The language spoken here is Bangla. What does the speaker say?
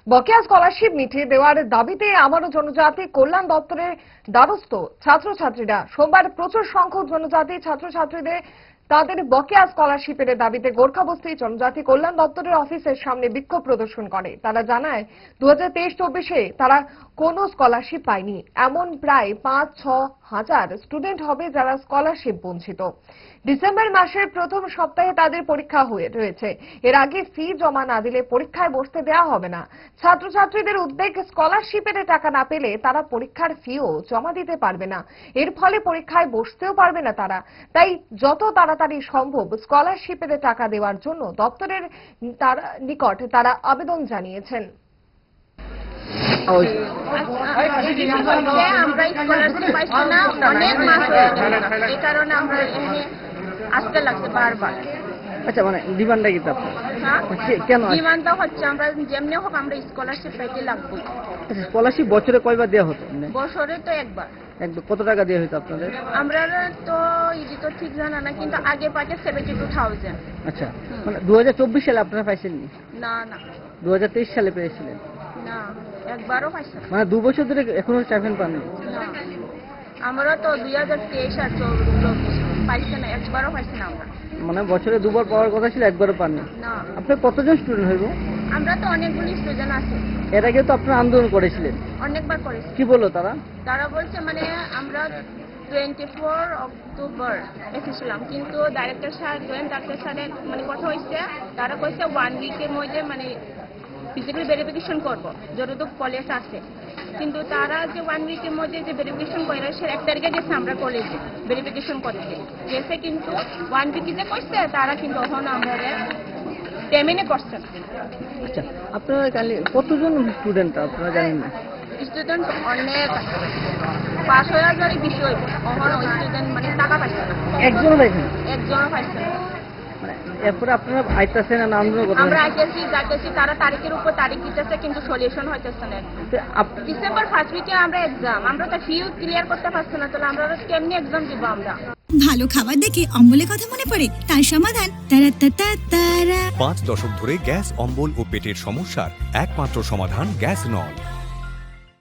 বকেয়া স্কলারশিপ মিটিয়ে দেওয়ার দাবিতে আমারও জনজাতি কল্যাণ দপ্তরের দ্বারস্থ ছাত্রছাত্রীরা। সোমবার প্রচুর সংখ্যক জনজাতি ছাত্রছাত্রীদের তাদের বকেয়া স্কলারশিপের দাবিতে গোর্খাবস্তি জনজাতি কল্যাণ দপ্তরের অফিসের সামনে বিক্ষোভ প্রদর্শন করে। তারা জানায় 2023-24-এ তারা কোনো স্কলারশিপ পায়নি। এমন প্রায় 5-6 হাজার স্টুডেন্ট হবে যারা স্কলারশিপ বঞ্চিত। ডিসেম্বর মাসের প্রথম সপ্তাহে তাদের পরীক্ষা রয়েছে। এর আগে ফি জমা না দিলে পরীক্ষায় বসতে দেওয়া হবে না। ছাত্রছাত্রীদের উদ্বেগ, স্কলারশিপের টাকা না পেলে তারা পরীক্ষার ফিও জমা দিতে পারবে না। এর ফলে পরীক্ষায় বসতেও পারবে না তারা। তাই যত তাড়াতাড়ি সম্ভব স্কলারশিপের টাকা দেওয়ার জন্য দপ্তরের নিকট তারা আবেদন জানিয়েছেন। আমরা স্কলারশিপ পাইছি না, অনেক মাস হয়ে গেছে। এই কারণে আমরা এখানে আসতে লাগছে বারবার। আচ্ছা, মানে ডিমান্ডটা কি আপনার? কেন ডিমান্ডটা হচ্ছে আমরা যেমনি হোক আমরা স্কলারশিপ পাইতে লাগবে। আচ্ছা, স্কলারশিপ বছরে কয়বার দেওয়া হতো? বছরে তো একবার। কত টাকা দেওয়া হতো আপনাদের? আমরা তো ইজি তো ঠিক জানা না, কিন্তু আগে পাইতে 72,000। আচ্ছা, মানে 2024 সালে আপনারা পাইছেননি? না না, 2023 সালে পেয়েছিলেন? না, একবারও পাইছি না। মানে 2 বছর ধরে এখনো স্টাইপেন্ড পাননি? না, আমরা তো 2023 আর 24 পাইছি না, একবারও পাইছি না আমরা। মানে বছরে 2 বার পাওয়ার কথা ছিল, একবারও পাননি? না। আপনি কতজন স্টুডেন্ট হইব? আমরা তো অনেকগুলি স্টুডেন্ট আছে। এর আগে তো আপনারা আন্দোলন করেছিলেন, অনেকবার করেছি। কি বললো তারা? তারা বলছে মানে আমরা 24 অক্টোবর এসেছিলাম, কিন্তু ডাইরেক্টর স্যার সাথে মানে কথা হয়েছে। তারা কইছে 1 উইকের মধ্যে মানে ফিজিক্যাল ভেরিফিকেশন করবো যতটুকু কলেজ আছে। কিন্তু তারা যে 1 উইকের মধ্যে যে ভেরিফিকেশন করে সে 1 তারিখে গেছে আমরা কলেজে ভেরিফিকেশন করতে গেছে, কিন্তু 1 উইকে যে করছে তারা কিন্তু তখন আমরা পেমেন্টে করছে না। আচ্ছা, আপনারা কতজন স্টুডেন্ট আপনারা জানেন না? স্টুডেন্ট অনেক 5,000-এর বেশি হইব। ওখানে স্টুডেন্ট মানে টাকা পাইছে না। একজনও পাইছেন? একজনও পাইছে না। মানে এরপরে আপনারা আইতাছেন না আন্দোলন করতে? আমরা যাইতেছি, তারা তারিখের উপর তারিখ দিতেছে, কিন্তু সলিউশন হইতেছে না। ডিসেম্বর 1st উইকে আমরা এক্সাম, আমরা তো ফিউ ক্লিয়ার করতে পারছি না, তাহলে আমরা কেমনি এক্সাম দিব? আমরা ভালো খাবার দেখে অম্বলের কথা মনে পড়ে, তার সমাধান তারা। 5 দশক ধরে গ্যাস, অম্বল ও পেটের সমস্যার একমাত্র সমাধান গ্যাস নল।